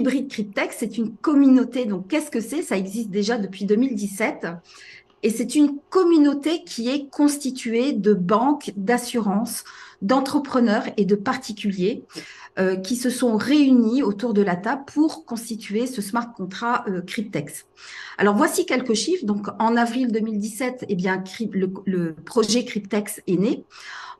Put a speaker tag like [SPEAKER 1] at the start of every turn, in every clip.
[SPEAKER 1] Hybrid Cryptex, c'est une communauté. Donc, qu'est-ce que c'est? Ça existe déjà depuis 2017. Et c'est une communauté qui est constituée de banques, d'assurances, d'entrepreneurs et de particuliers qui se sont réunis autour de la table pour constituer ce smart contract Cryptex. Alors, voici quelques chiffres. Donc, en avril 2017, eh bien, le projet Cryptex est né.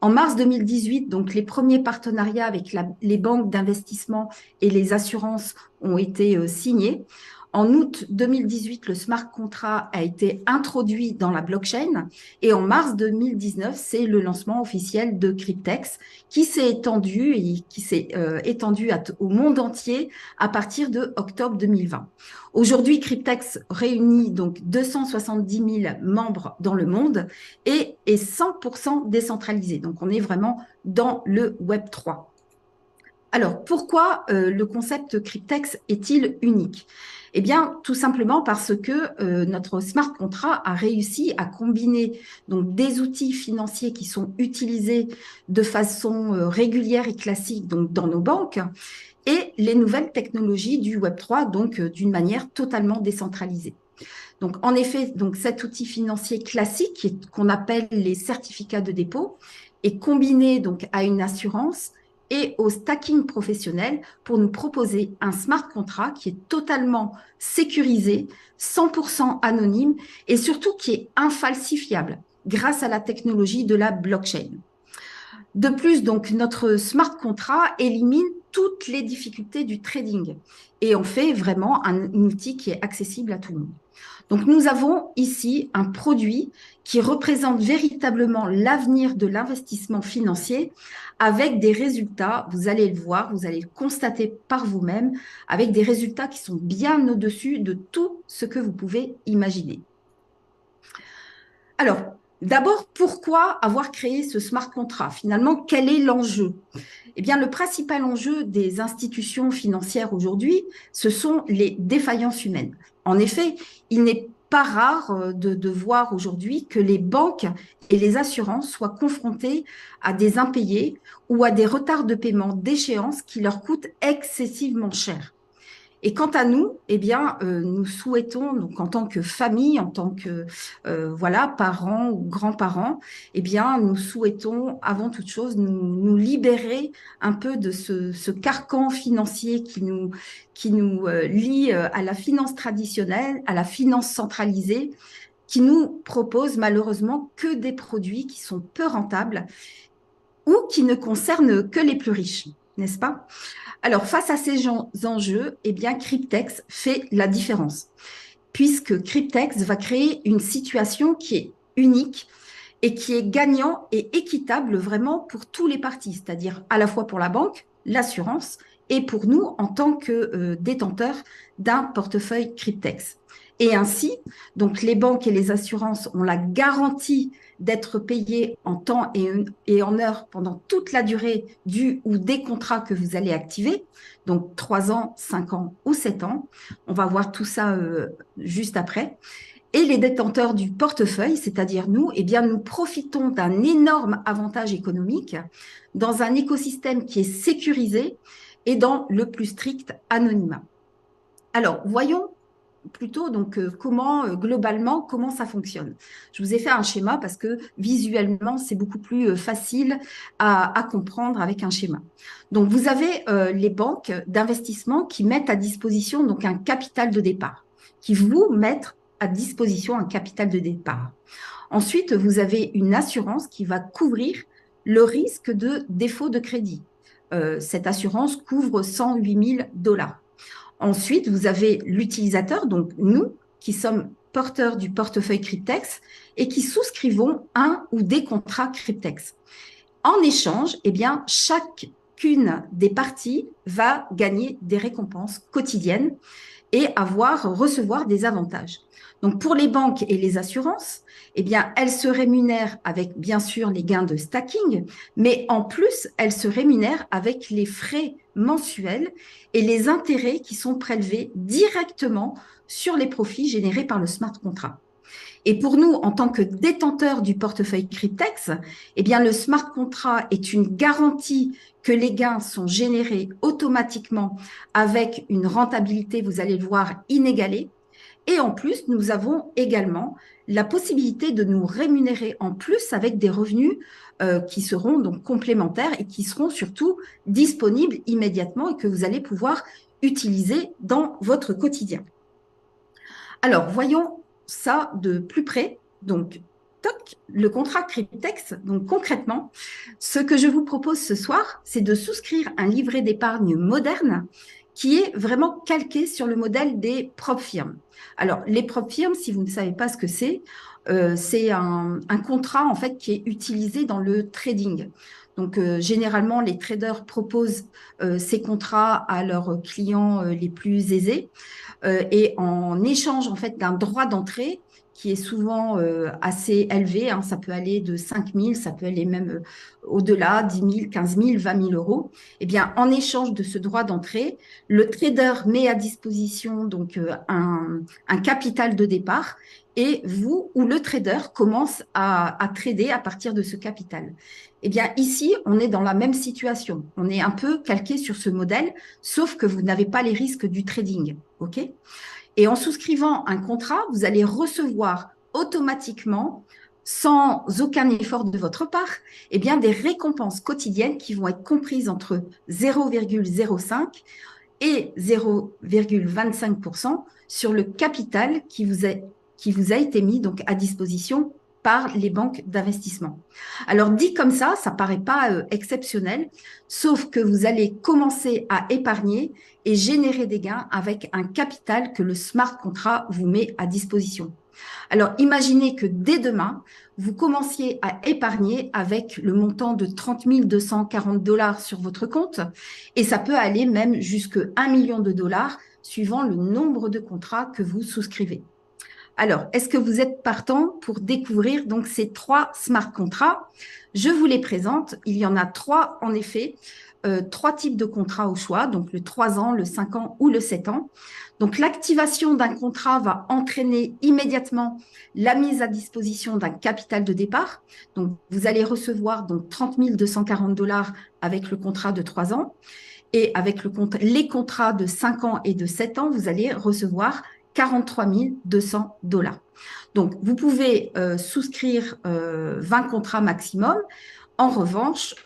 [SPEAKER 1] En mars 2018, donc, les premiers partenariats avec les banques d'investissement et les assurances ont été signés. En août 2018, le smart contract a été introduit dans la blockchain et en mars 2019, c'est le lancement officiel de Cryptex qui s'est étendu au monde entier à partir de octobre 2020. Aujourd'hui, Cryptex réunit donc 270 000 membres dans le monde et est 100% décentralisé. Donc, on est vraiment dans le Web 3. Alors, pourquoi le concept Cryptex est-il unique? Eh bien, tout simplement parce que notre smart contract a réussi à combiner donc des outils financiers qui sont utilisés de façon régulière et classique donc dans nos banques et les nouvelles technologies du Web3, donc d'une manière totalement décentralisée. Donc, en effet, donc cet outil financier classique qu'on appelle les certificats de dépôt est combiné donc à une assurance et au stacking professionnel pour nous proposer un smart contract qui est totalement sécurisé, 100% anonyme et surtout qui est infalsifiable grâce à la technologie de la blockchain. De plus, donc, notre smart contract élimine toutes les difficultés du trading et en fait vraiment un outil qui est accessible à tout le monde. Donc, nous avons ici un produit qui représente véritablement l'avenir de l'investissement financier avec des résultats, vous allez le voir, vous allez le constater par vous-même, avec des résultats qui sont bien au-dessus de tout ce que vous pouvez imaginer. Alors, d'abord, pourquoi avoir créé ce smart contract? Finalement, quel est l'enjeu? Eh bien, le principal enjeu des institutions financières aujourd'hui, ce sont les défaillances humaines. En effet, il n'est pas rare de voir aujourd'hui que les banques et les assurances soient confrontées à des impayés ou à des retards de paiement d'échéance qui leur coûtent excessivement cher. Et quant à nous, eh bien, nous souhaitons, donc en tant que famille, en tant que voilà, parents ou grands-parents, eh bien, nous souhaitons avant toute chose nous libérer un peu de ce carcan financier qui nous lie à la finance traditionnelle, à la finance centralisée, qui nous propose malheureusement que des produits qui sont peu rentables ou qui ne concernent que les plus riches, n'est-ce pas? Alors, face à ces enjeux, eh bien, Cryptex fait la différence, puisque Cryptex va créer une situation qui est unique et qui est gagnant et équitable vraiment pour tous les parties, c'est-à-dire à la fois pour la banque, l'assurance et pour nous en tant que détenteurs d'un portefeuille Cryptex. Et ainsi, donc les banques et les assurances ont la garantie d'être payées en temps et en heure pendant toute la durée du ou des contrats que vous allez activer, donc 3 ans, 5 ans ou 7 ans. On va voir tout ça juste après. Et les détenteurs du portefeuille, c'est-à-dire nous, eh bien, nous profitons d'un énorme avantage économique dans un écosystème qui est sécurisé et dans le plus strict anonymat. Alors, voyons plutôt donc globalement comment ça fonctionne. Je vous ai fait un schéma parce que visuellement c'est beaucoup plus facile à comprendre avec un schéma. Donc vous avez les banques d'investissement qui mettent à disposition donc un capital de départ, qui vous mettent à disposition un capital de départ. Ensuite, vous avez une assurance qui va couvrir le risque de défaut de crédit. Cette assurance couvre 108 000 $. Ensuite, vous avez l'utilisateur, donc nous, qui sommes porteurs du portefeuille Cryptex et qui souscrivons un ou des contrats Cryptex. En échange, eh bien, chacune des parties va gagner des récompenses quotidiennes et recevoir des avantages. Donc, pour les banques et les assurances, eh bien, elles se rémunèrent avec, bien sûr, les gains de stacking, mais en plus, elles se rémunèrent avec les frais mensuels et les intérêts qui sont prélevés directement sur les profits générés par le smart contract. Et pour nous, en tant que détenteurs du portefeuille Cryptex, eh bien, le smart contract est une garantie que les gains sont générés automatiquement avec une rentabilité, vous allez le voir, inégalée. Et en plus, nous avons également la possibilité de nous rémunérer en plus avec des revenus qui seront donc complémentaires et qui seront surtout disponibles immédiatement et que vous allez pouvoir utiliser dans votre quotidien. Alors, voyons ça de plus près. Donc, toc, le contrat Cryptex. Donc, concrètement, ce que je vous propose ce soir, c'est de souscrire un livret d'épargne moderne qui est vraiment calqué sur le modèle des propres firmes. Alors, les propres firmes, si vous ne savez pas ce que c'est un contrat en fait qui est utilisé dans le trading. Donc, généralement, les traders proposent ces contrats à leurs clients les plus aisés et en échange en fait d'un droit d'entrée qui est souvent assez élevé, hein, ça peut aller de 5 000, ça peut aller même au-delà, 10 000, 15 000, 20 000 euros. Eh bien, en échange de ce droit d'entrée, le trader met à disposition donc un capital de départ et vous ou le trader commence à trader à partir de ce capital. Eh bien, ici, on est dans la même situation. On est un peu calqué sur ce modèle, sauf que vous n'avez pas les risques du trading. OK? Et en souscrivant un contrat, vous allez recevoir automatiquement, sans aucun effort de votre part, eh bien, des récompenses quotidiennes qui vont être comprises entre 0,05 et 0,25% sur le capital qui vous a été mis donc à disposition par les banques d'investissement. Alors dit comme ça paraît pas exceptionnel, sauf que vous allez commencer à épargner et générer des gains avec un capital que le smart contract vous met à disposition. Alors imaginez que dès demain, vous commenciez à épargner avec le montant de 30 240 dollars sur votre compte et ça peut aller même jusqu'à 1 million de dollars suivant le nombre de contrats que vous souscrivez. Alors, est-ce que vous êtes partant pour découvrir donc ces 3 smart contrats? Je vous les présente. Il y en a 3 en effet, 3 types de contrats au choix, donc le 3 ans, le 5 ans ou le 7 ans. Donc, l'activation d'un contrat va entraîner immédiatement la mise à disposition d'un capital de départ. Donc, vous allez recevoir donc 30 240 dollars avec le contrat de 3 ans. Et avec les contrats de 5 ans et de 7 ans, vous allez recevoir 43 200 dollars. Donc, vous pouvez souscrire 20 contrats maximum. En revanche,